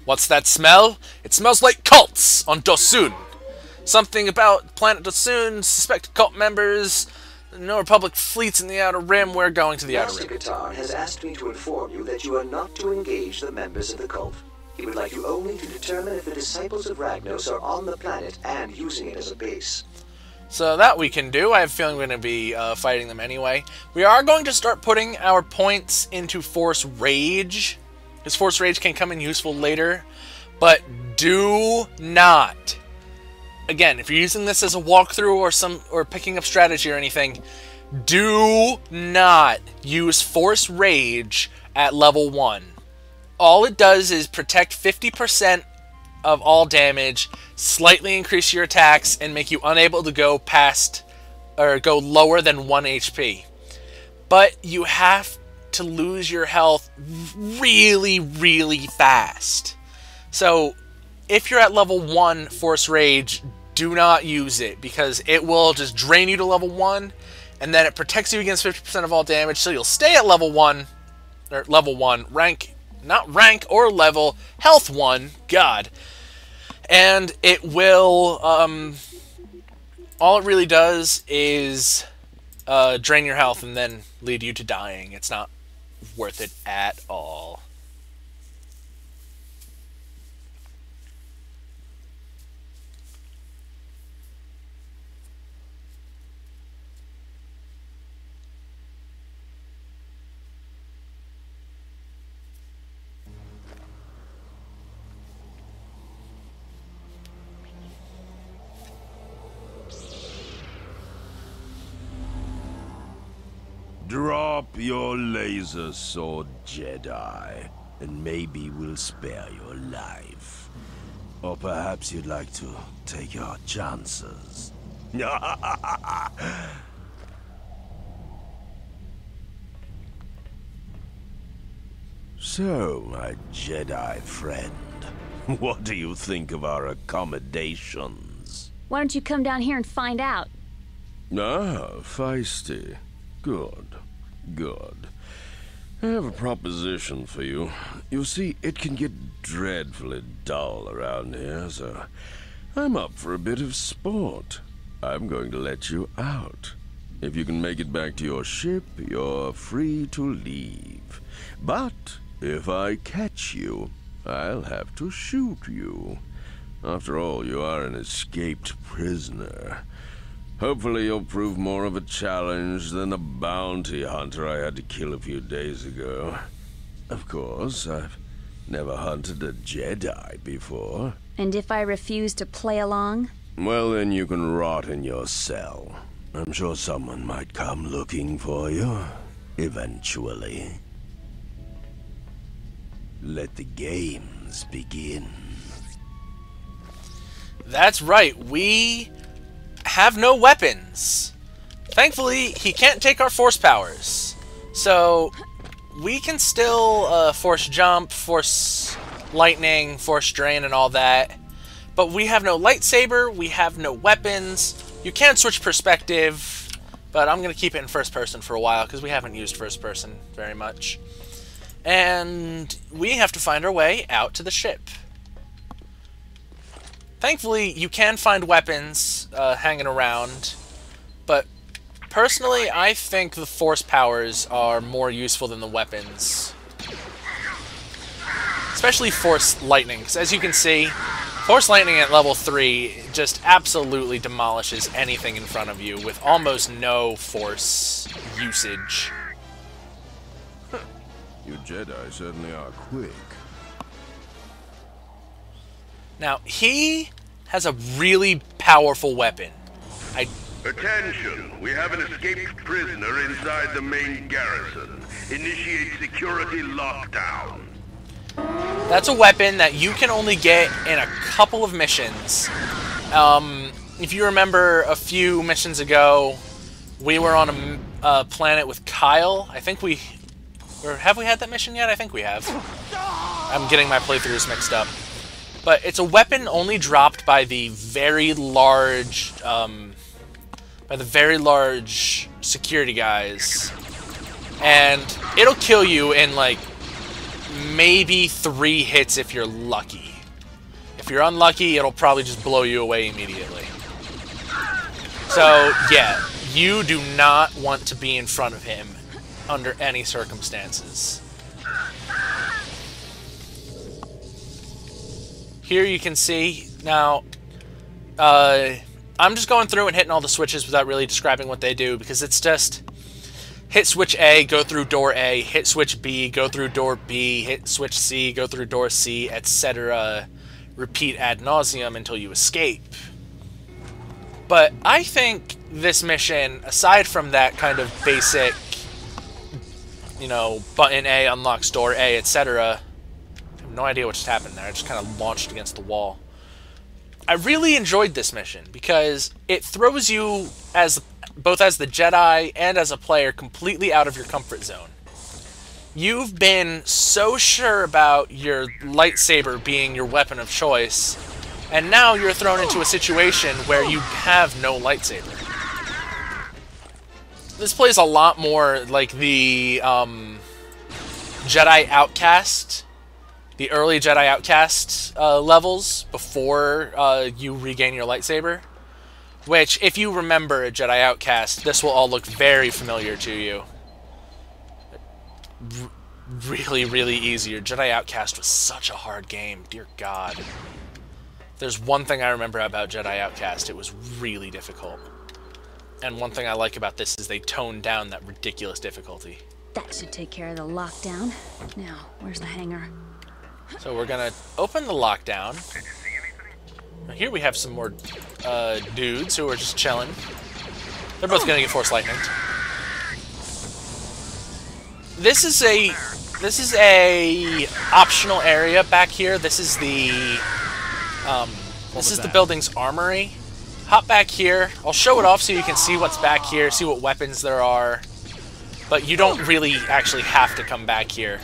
What's that smell? It smells like cults on Dosun. Something about planet Dosun, suspected cult members, no Republic fleets in the Outer Rim. We're going to the Outer Rim. Master Katar has asked me to inform you that you are not to engage the members of the cult. He would like you only to determine if the disciples of Ragnos are on the planet and using it as a base. So that we can do. I have a feeling we're going to be fighting them anyway. We are going to start putting our points into Force Rage, because Force Rage can come in useful later. But do not, again, if you're using this as a walkthrough or picking up strategy or anything, do not use Force Rage at level 1. All it does is protect 50% of all damage, slightly increase your attacks, and make you unable to go past or go lower than 1 HP. But you have to lose your health really, really fast. So if you're at level 1 Force Rage, do not use it, because it will just drain you to level 1, and then it protects you against 50% of all damage, so you'll stay at level 1, or level 1, rank, not rank or level, health 1, God. And it will, all it really does is drain your health and then lead you to dying. It's not worth it at all. Drop your laser sword, Jedi, and maybe we'll spare your life. Or perhaps you'd like to take your chances. So, my Jedi friend, what do you think of our accommodations? Why don't you come down here and find out? Ah, feisty. Good. Good. I have a proposition for you. You see, it can get dreadfully dull around here, so I'm up for a bit of sport. I'm going to let you out. If you can make it back to your ship, you're free to leave. But if I catch you, I'll have to shoot you. After all, you are an escaped prisoner. Hopefully you'll prove more of a challenge than the bounty hunter I had to kill a few days ago. Of course, I've never hunted a Jedi before. And if I refuse to play along? Well, then you can rot in your cell. I'm sure someone might come looking for you, eventually. Let the games begin. That's right, we have no weapons. Thankfully, he can't take our force powers. So, we can still force jump, force lightning, force drain, and all that. But we have no lightsaber, we have no weapons. You can switch perspective, but I'm going to keep it in first person for a while because we haven't used first person very much. And we have to find our way out to the ship. Thankfully, you can find weapons hanging around, but personally, I think the force powers are more useful than the weapons. Especially force lightning, because as you can see, force lightning at level 3 just absolutely demolishes anything in front of you with almost no force usage. You Jedi certainly are quick. Now, he has a really powerful weapon. Attention! We have an escaped prisoner inside the main garrison. Initiate security lockdown. That's a weapon that you can only get in a couple of missions. If you remember a few missions ago, we were on a planet with Kyle. I think we... Or have we had that mission yet? I think we have. I'm getting my playthroughs mixed up. But it's a weapon only dropped by the very large, security guys, and it'll kill you in like maybe 3 hits if you're lucky. If you're unlucky, it'll probably just blow you away immediately. So, yeah, you do not want to be in front of him under any circumstances. Here you can see, now, I'm just going through and hitting all the switches without really describing what they do, because it's just hit switch A, go through door A, hit switch B, go through door B, hit switch C, go through door C, etc. Repeat ad nauseum until you escape. But I think this mission, aside from that kind of basic, you know, button A unlocks door A, etc. I have no idea what just happened there. I just kind of launched against the wall. I really enjoyed this mission because it throws you, as both as the Jedi and as a player, completely out of your comfort zone. You've been so sure about your lightsaber being your weapon of choice, and now you're thrown into a situation where you have no lightsaber. This plays a lot more like the Jedi Outcast, the early Jedi Outcast levels before you regain your lightsaber. Which, if you remember a Jedi Outcast, this will all look very familiar to you. Really, really easier. Jedi Outcast was such a hard game, dear God. There's one thing I remember about Jedi Outcast, it was really difficult. And one thing I like about this is they toned down that ridiculous difficulty. That should take care of the lockdown. Now, where's the hangar? So we're gonna open the lockdown. Now here we have some more dudes who are just chilling. They're both gonna get Force Lightning. This is a optional area back here. This is the building's armory. Hop back here. I'll show it off so you can see what's back here, see what weapons there are. But you don't really actually have to come back here.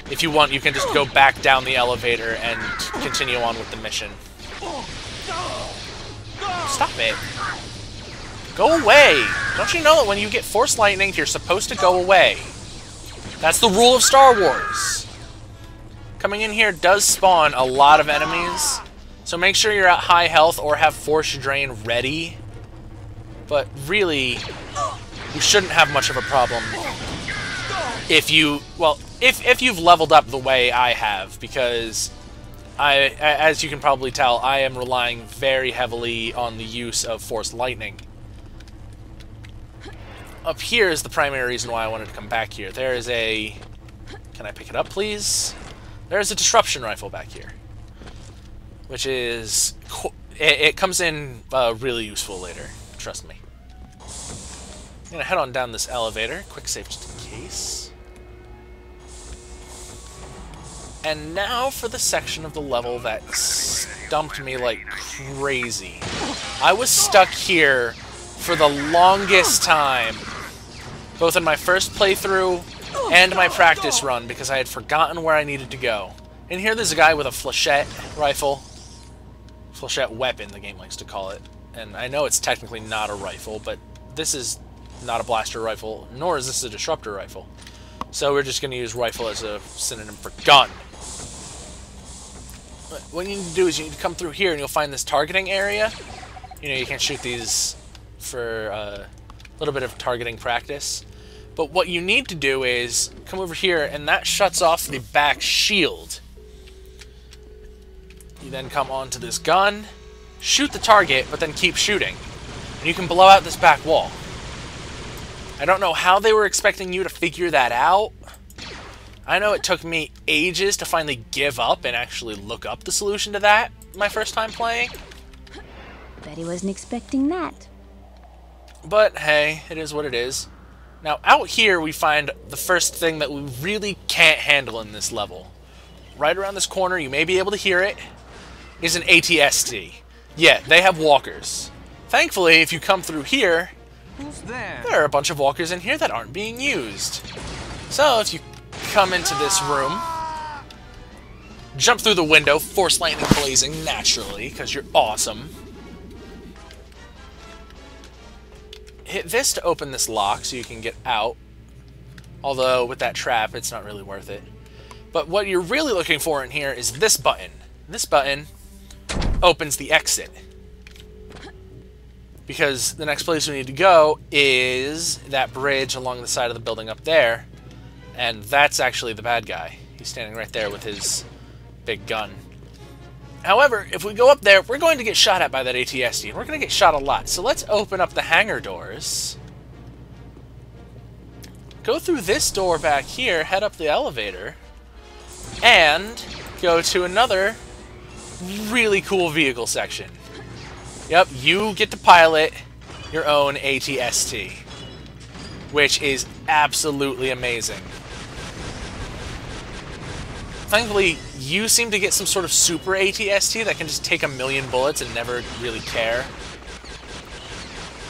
If you want, you can just go back down the elevator and continue on with the mission. Stop it. Go away! Don't you know that when you get Force Lightning, you're supposed to go away? That's the rule of Star Wars. Coming in here does spawn a lot of enemies, so make sure you're at high health or have Force Drain ready. But really, you shouldn't have much of a problem if you've leveled up the way I have, because as you can probably tell, I am relying very heavily on the use of Force Lightning. Up here is the primary reason why I wanted to come back here. There is a... Can I pick it up, please? There's a disruption rifle back here, which is... It comes in really useful later. Trust me. I'm gonna head on down this elevator. Quick save just in case. And now for the section of the level that stumped me like crazy. I was stuck here for the longest time, both in my first playthrough and my practice run, because I had forgotten where I needed to go. And here there's a guy with a flechette rifle. Flechette weapon, the game likes to call it. And I know it's technically not a rifle, but this is not a blaster rifle, nor is this a disruptor rifle. So we're just going to use rifle as a synonym for gun. What you need to do is you need to come through here and you'll find this targeting area. You know, you can shoot these for a little bit of targeting practice. But what you need to do is come over here, and that shuts off the back shield. You then come onto this gun, shoot the target, but then keep shooting. And you can blow out this back wall. I don't know how they were expecting you to figure that out. I know it took me ages to finally give up and actually look up the solution to that my first time playing. Bet he wasn't expecting that. But hey, it is what it is. Now out here we find the first thing that we really can't handle in this level. Right around this corner, you may be able to hear it, is an AT-ST. Yeah, they have walkers. Thankfully, if you come through here, there are a bunch of walkers in here that aren't being used. So if you come into this room, jump through the window, Force Lightning blazing naturally, because you're awesome. Hit this to open this lock so you can get out. Although with that trap, it's not really worth it. But what you're really looking for in here is this button. This button opens the exit. Because the next place we need to go is that bridge along the side of the building up there. And that's actually the bad guy. He's standing right there with his big gun. However, if we go up there, we're going to get shot at by that ATST, and we're going to get shot a lot. So let's open up the hangar doors. Go through this door back here, head up the elevator, and go to another really cool vehicle section. Yep, you get to pilot your own ATST, which is absolutely amazing. Thankfully, you seem to get some sort of super ATST that can just take 1,000,000 bullets and never really care.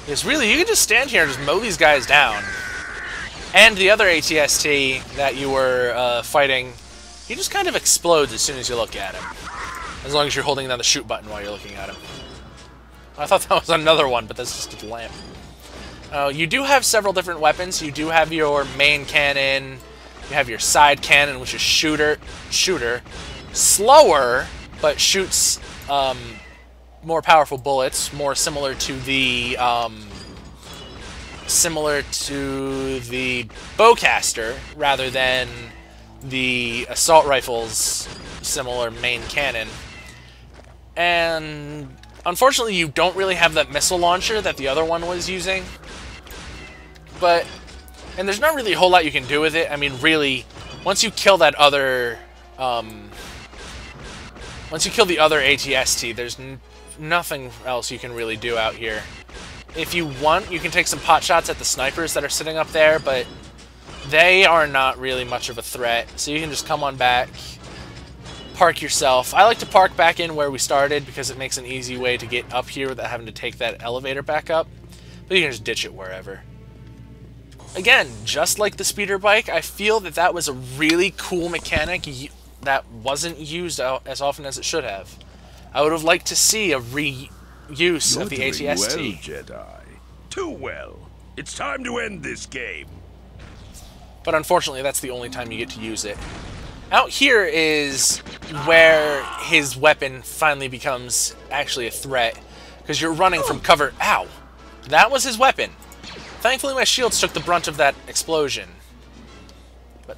Because really, you can just stand here and just mow these guys down. And the other ATST that you were fighting, he just kind of explodes as soon as you look at him. As long as you're holding down the shoot button while you're looking at him. I thought that was another one, but that's just a lamp. You do have several different weapons. You do have your main cannon. You have your side cannon, which is shooter. Slower, but shoots more powerful bullets, more similar to the bowcaster rather than the assault rifle's similar main cannon. And unfortunately, you don't really have that missile launcher that the other one was using. And there's not really a whole lot you can do with it. I mean, really, once you kill that other, once you kill the other ATST, there's nothing else you can really do out here. If you want, you can take some pot shots at the snipers that are sitting up there, but they are not really much of a threat. So you can just come on back, park yourself. I like to park back in where we started because it makes an easy way to get up here without having to take that elevator back up. But you can just ditch it wherever. Again, just like the speeder bike, I feel that that was a really cool mechanic that wasn't used as often as it should have. I would have liked to see a reuse of the ATST. Well, Jedi. Too well. It's time to end this game. But unfortunately, that's the only time you get to use it. Out here is where his weapon finally becomes actually a threat, because you're running from cover. Ow! That was his weapon. Thankfully, my shields took the brunt of that explosion. But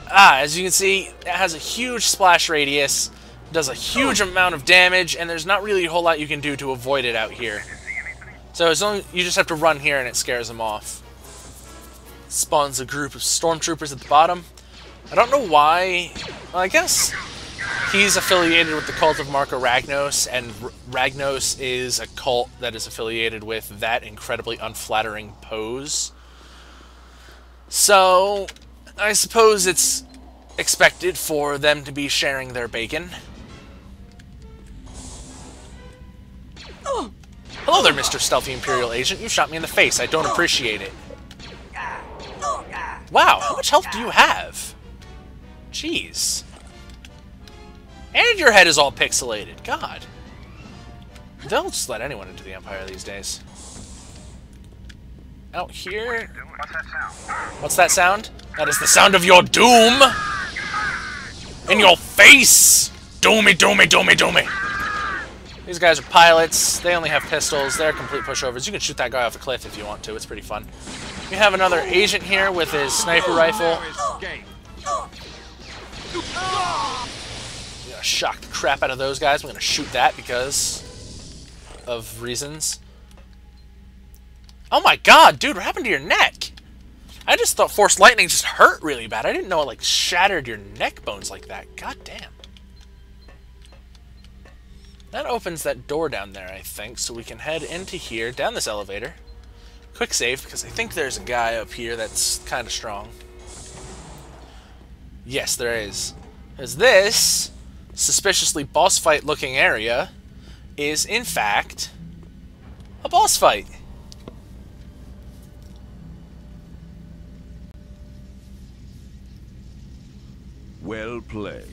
as you can see, it has a huge splash radius, does a huge amount of damage, and there's not really a whole lot you can do to avoid it out here. So as long as you just have to run here and it scares them off. Spawns a group of stormtroopers at the bottom. I don't know why. Well, I guess he's affiliated with the cult of Marco Ragnos, and Ragnos is a cult that is affiliated with that incredibly unflattering pose. So, I suppose it's expected for them to be sharing their bacon. Hello there, Mr. Stealthy Imperial Agent. You shot me in the face. I don't appreciate it. Wow, how much health do you have? Jeez. And your head is all pixelated. God. They'll just let anyone into the Empire these days. Out here... What's that sound? That is the sound of your doom! In your face! Doomy, doomy, doomy, doomy! These guys are pilots. They only have pistols. They're complete pushovers. You can shoot that guy off a cliff if you want to. It's pretty fun. We have another agent here with his sniper rifle. I'm gonna shock the crap out of those guys. I'm gonna shoot that because of reasons. Oh my god, dude, what happened to your neck? I just thought Force Lightning just hurt really bad. I didn't know it like shattered your neck bones like that. God damn. That opens that door down there, I think, so we can head into here, down this elevator. Quick save, because I think there's a guy up here that's kind of strong. Yes, there is. Because this suspiciously boss fight looking area is, in fact, a boss fight. Well played.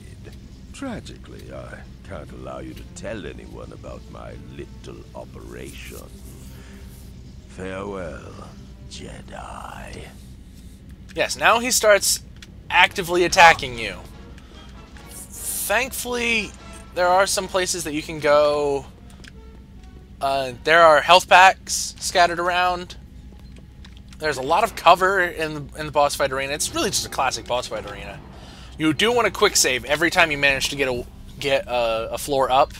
Tragically, I can't allow you to tell anyone about my little operation. Farewell, Jedi. Yes, now he starts actively attacking you. Thankfully, there are some places that you can go. There are health packs scattered around. There's a lot of cover in the boss fight arena. It's really just a classic boss fight arena. You do want to quick save every time you manage to get a floor up,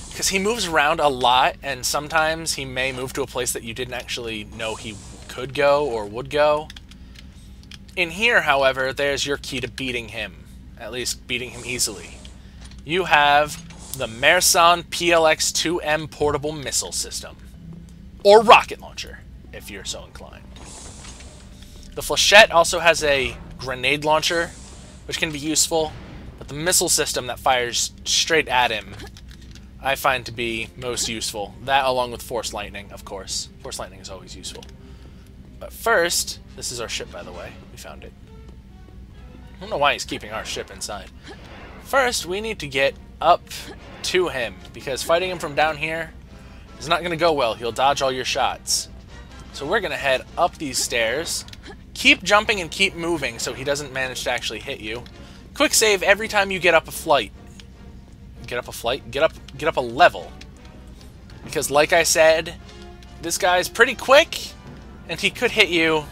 because he moves around a lot, and sometimes he may move to a place that you didn't actually know he could go or would go. In here, however, there's your key to beating him, at least beating him easily. You have the Mersan PLX-2M portable missile system, or rocket launcher, if you're so inclined. The Flechette also has a grenade launcher, which can be useful, but the missile system that fires straight at him I find to be most useful. That along with Force Lightning, of course. Force Lightning is always useful. But first, this is our ship, by the way. We found it. I don't know why he's keeping our ship inside. First, we need to get up to him, because fighting him from down here is not going to go well. He'll dodge all your shots. So we're going to head up these stairs. Keep jumping and keep moving so he doesn't manage to actually hit you. Quick save every time you get up a flight. Get up a flight? Get up a level. Because like I said, this guy's pretty quick, and he could hit you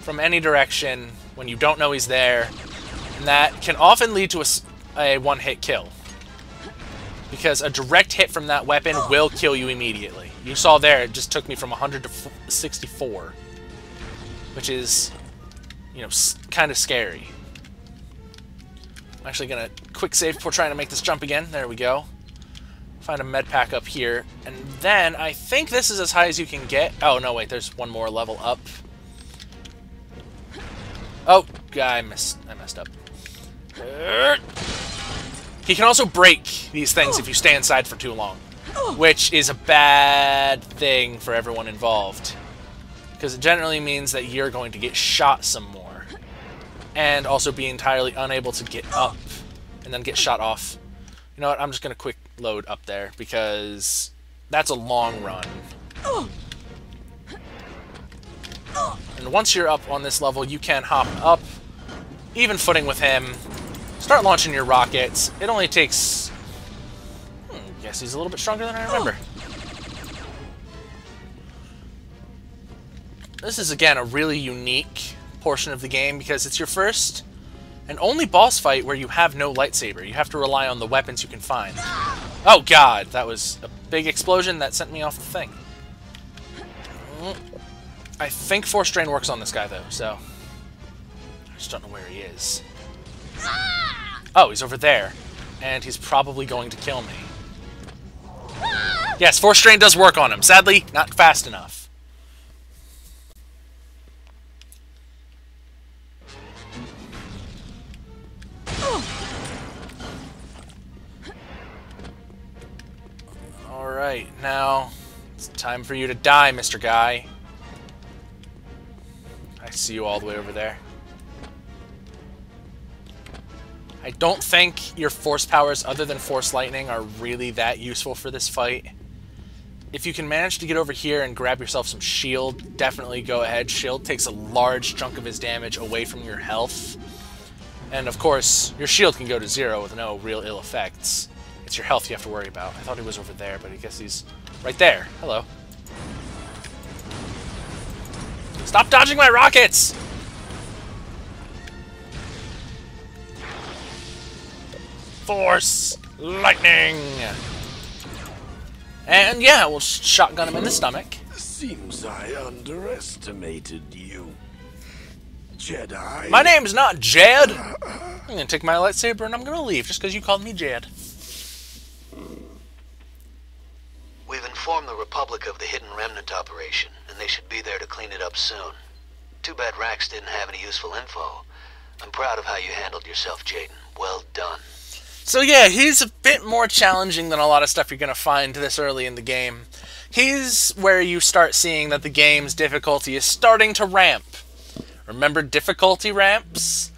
from any direction when you don't know he's there. And that can often lead to a one-hit kill. Because a direct hit from that weapon will kill you immediately. You saw there, it just took me from 100 to 64. Which is, you know, kind of scary. I'm actually going to quick save before trying to make this jump again. There we go. Find a med pack up here. And then, I think this is as high as you can get. Oh, no, wait, there's one more level up. Oh, I messed up. He can also break these things if you stay inside for too long, which is a bad thing for everyone involved, because it generally means that you're going to get shot some more, and also be entirely unable to get up, and then get shot off. You know what, I'm just going to quick load up there, because that's a long run. And once you're up on this level, you can hop up, even footing with him, start launching your rockets. It only takes... guess he's a little bit stronger than I remember. This is, again, a really unique portion of the game, because it's your first and only boss fight where you have no lightsaber. You have to rely on the weapons you can find. Oh god, that was a big explosion that sent me off the thing. I think Force Drain works on this guy, though, so... I just don't know where he is. Oh, he's over there. And he's probably going to kill me. Yes, Force Drain does work on him. Sadly, not fast enough. Alright, now it's time for you to die, Mr. Guy. I see you all the way over there. I don't think your force powers, other than Force Lightning, are really that useful for this fight. If you can manage to get over here and grab yourself some shield, definitely go ahead. Shield takes a large chunk of his damage away from your health. And of course, your shield can go to 0 with no real ill effects. It's your health you have to worry about. I thought he was over there, but I guess he's right there. Hello. Stop dodging my rockets! Force Lightning! And yeah, we'll shotgun him in the stomach. Seems I underestimated you, Jedi. My name's not Jed! I'm gonna take my lightsaber and I'm gonna leave just because you called me Jed. We've informed the Republic of the Hidden Remnant operation, and they should be there to clean it up soon. Too bad Rax didn't have any useful info. I'm proud of how you handled yourself, Jaden. Well done. So yeah, he's a bit more challenging than a lot of stuff you're going to find this early in the game. He's where you start seeing that the game's difficulty is starting to ramp. Remember difficulty ramps?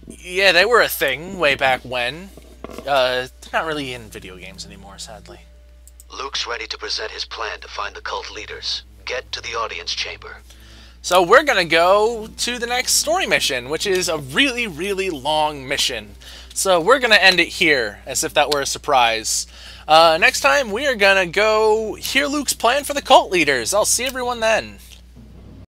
Yeah, they were a thing way back when. They're not really in video games anymore, sadly. Luke's ready to present his plan to find the cult leaders. Get to the audience chamber. So we're going to go to the next story mission, which is a really, really long mission. So we're going to end it here, as if that were a surprise. Next time, we are going to go hear Luke's plan for the cult leaders. I'll see everyone then.